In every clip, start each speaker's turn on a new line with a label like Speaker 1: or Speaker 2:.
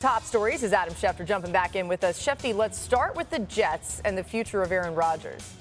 Speaker 1: Top stories is Adam Schefter jumping back in with us. Shefty, let's start with the Jets and the future of Aaron Rodgers.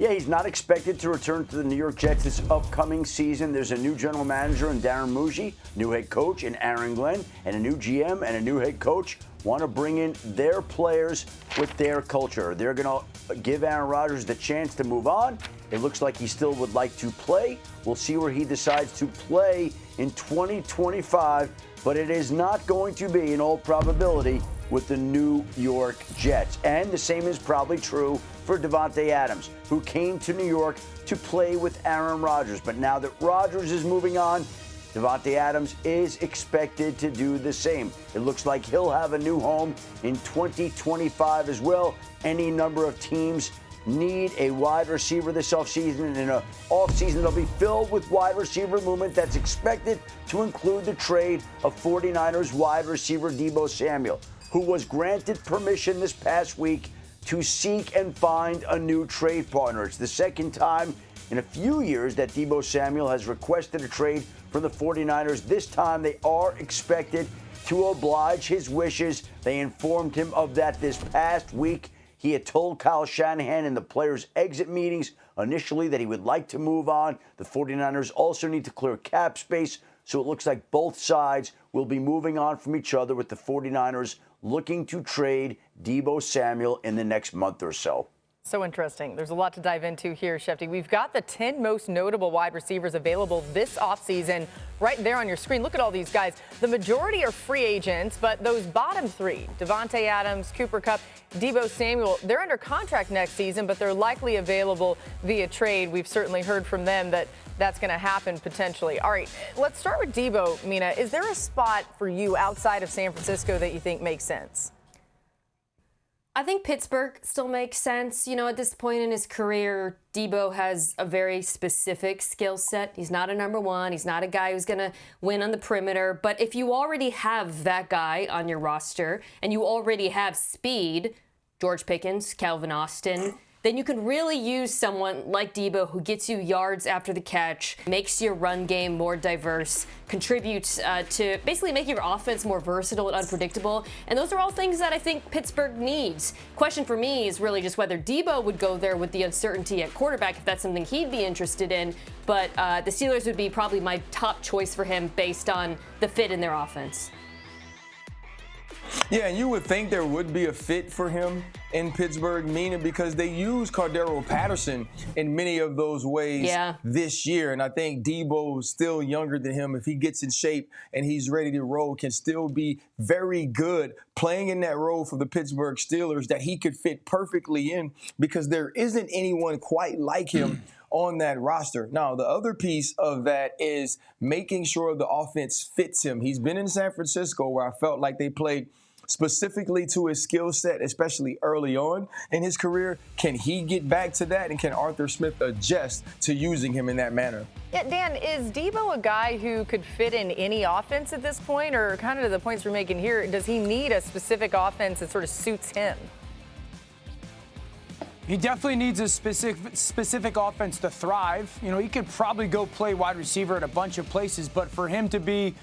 Speaker 2: Yeah, he's not expected to return to the New York Jets this upcoming season. There's a new general manager in Darren Muji, new head coach in Aaron Glenn, and a new GM and a new head coach want to bring in their players with their culture. They're going to give Aaron Rodgers the chance to move on. It looks like he still would like to play. We'll see where he decides to play in 2025, but it is not going to be, in all probability, with the New York Jets. And the same is probably true for Davante Adams, who came to New York to play with Aaron Rodgers. But now that Rodgers is moving on, Davante Adams is expected to do the same. It looks like he'll have a new home in 2025 as well. Any number of teams need a wide receiver this offseason, and in an offseason that'll be filled with wide receiver movement that's expected to include the trade of 49ers wide receiver Deebo Samuel, who was granted permission this past week to seek and find a new trade partner. It's the second time in a few years that Deebo Samuel has requested a trade from the 49ers. This time they are expected to oblige his wishes. They informed him of that this past week. He had told Kyle Shanahan in the players' exit meetings initially that he would like to move on. The 49ers also need to clear cap space, so it looks like both sides will be moving on from each other, with the 49ers looking to trade Deebo Samuel in the next month or so.
Speaker 1: So interesting. There's a lot to dive into here, Shefty. We've got the 10 most notable wide receivers available this offseason right there on your screen. Look at all these guys. The majority are free agents, but those bottom three, Davante Adams, Cooper Kupp, Deebo Samuel, they're under contract next season, but they're likely available via trade. We've certainly heard from them that that's going to happen potentially. All right, let's start with Deebo. Mina, is there a spot for you outside of San Francisco that you think makes sense?
Speaker 3: I think Pittsburgh still makes sense. You know, at this point in his career, Deebo has a very specific skill set. He's not a number one. He's not a guy who's going to win on the perimeter. But if you already have that guy on your roster and you already have speed, George Pickens, Calvin Austin, then you can really use someone like Deebo who gets you yards after the catch, makes your run game more diverse, contributes to basically make your offense more versatile and unpredictable. And those are all things that I think Pittsburgh needs. Question for me is really just whether Deebo would go there with the uncertainty at quarterback, if that's something he'd be interested in. But the Steelers would be probably my top choice for him based on the fit in their offense.
Speaker 4: Yeah, and you would think there would be a fit for him in Pittsburgh, meaning because they use Cordero Patterson in many of those ways this year. And I think Deebo's still younger than him. If he gets in shape and he's ready to roll, can still be very good playing in that role for the Pittsburgh Steelers that he could fit perfectly in, because there isn't anyone quite like him on that roster. Now, the other piece of that is making sure the offense fits him. He's been in San Francisco where I felt like they played specifically to his skill set, especially early on in his career. Can he get back to that, and can Arthur Smith adjust to using him in that manner?
Speaker 1: Yeah, Dan, is Deebo a guy who could fit in any offense at this point, or kind of to the points we're making here, does he need a specific offense that sort of suits him?
Speaker 5: He definitely needs a specific offense to thrive. You know, he could probably go play wide receiver at a bunch of places, but for him to be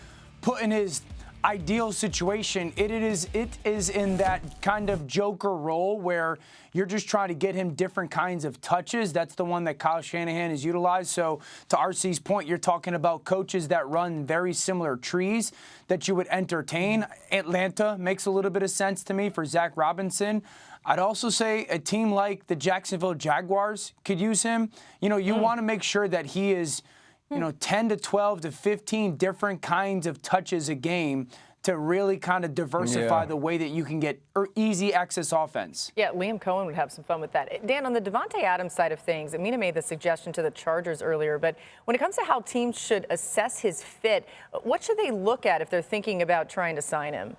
Speaker 5: put in his ideal situation, it is in that kind of joker role where you're just trying to get him different kinds of touches. That's the one that Kyle Shanahan has utilized. So to RC's point, you're talking about coaches that run very similar trees that you would entertain. Atlanta makes a little bit of sense to me for Zach Robinson. I'd also say a team like the Jacksonville Jaguars could use him. You know, you want to make sure that he is, 10 to 12 to 15 different kinds of touches a game to really kind of diversify the way that you can get easy access offense.
Speaker 1: Yeah, Liam Cohen would have some fun with that. Dan, on the Davante Adams side of things, Amina made the suggestion to the Chargers earlier, but when it comes to how teams should assess his fit, what should they look at if they're thinking about trying to sign him?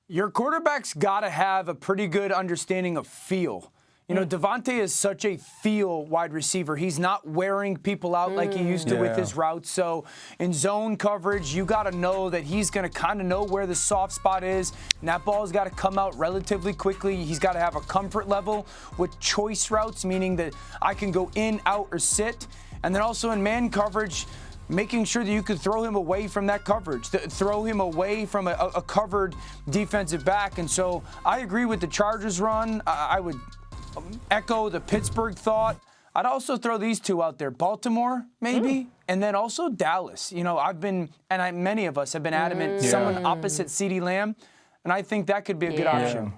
Speaker 5: Your quarterback's got to have a pretty good understanding of feel. You know, Davante is such a feel wide receiver. He's not wearing people out like he used to with his routes. So in zone coverage, you got to know that he's going to kind of know where the soft spot is. And that ball's got to come out relatively quickly. He's got to have a comfort level with choice routes, meaning that I can go in, out, or sit. And then also in man coverage, making sure that you could throw him away from that coverage, throw him away from a covered defensive back. And so I agree with the Chargers run. I would echo the Pittsburgh thought. I'd also throw these two out there, Baltimore maybe, and then also Dallas. You know, many of us have been adamant, someone opposite CeeDee Lamb, and I think that could be a good option.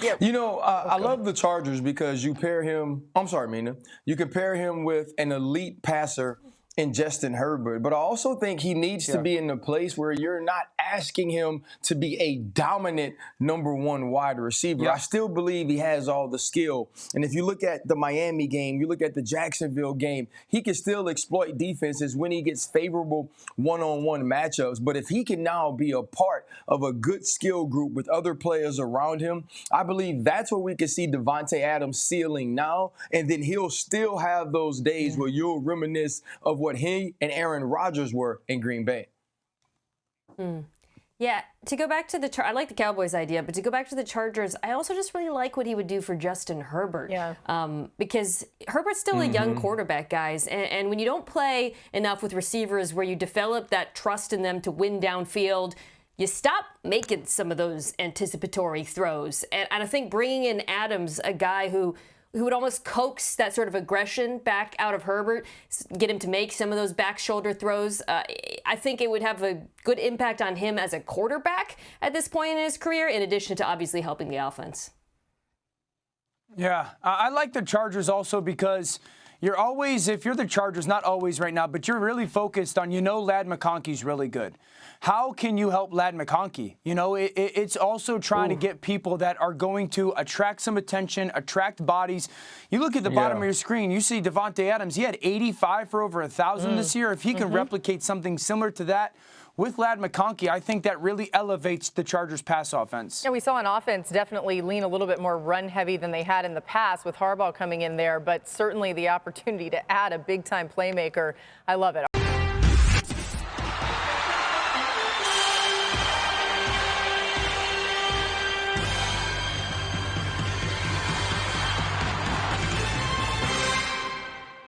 Speaker 1: Yeah.
Speaker 4: You know, I love the Chargers because you pair him. I'm sorry, Mina. You can pair him with an elite passer in Justin Herbert, but I also think he needs to be in a place where you're not asking him to be a dominant number one wide receiver. I still believe he has all the skill. And if you look at the Miami game, you look at the Jacksonville game, he can still exploit defenses when he gets favorable one-on-one matchups. But if he can now be a part of a good skill group with other players around him, I believe that's where we can see Davante Adams ceiling now. And then he'll still have those days where you'll reminisce of what he and Aaron Rodgers were in Green Bay.
Speaker 3: Yeah, to go back to I like the Cowboys idea, but to go back to the Chargers, I also just really like what he would do for Justin Herbert.
Speaker 1: Yeah.
Speaker 3: Because Herbert's still a young quarterback, guys. And when you don't play enough with receivers where you develop that trust in them to win downfield, you stop making some of those anticipatory throws. And I think bringing in Adams, a guy who would almost coax that sort of aggression back out of Herbert, get him to make some of those back shoulder throws. I think it would have a good impact on him as a quarterback at this point in his career, in addition to obviously helping the offense.
Speaker 5: Yeah, I like the Chargers also because you're always, if you're the Chargers, not always right now, but you're really focused on, Ladd McConkey's really good. How can you help Ladd McConkey? It's also trying to get people that are going to attract some attention, attract bodies. You look at the bottom of your screen, you see Davante Adams. He had 85 for over 1,000 this year. If he can replicate something similar to that with Ladd McConkey, I think that really elevates the Chargers' pass offense.
Speaker 1: Yeah, we saw an offense definitely lean a little bit more run-heavy than they had in the past with Harbaugh coming in there, but certainly the opportunity to add a big-time playmaker, I love it.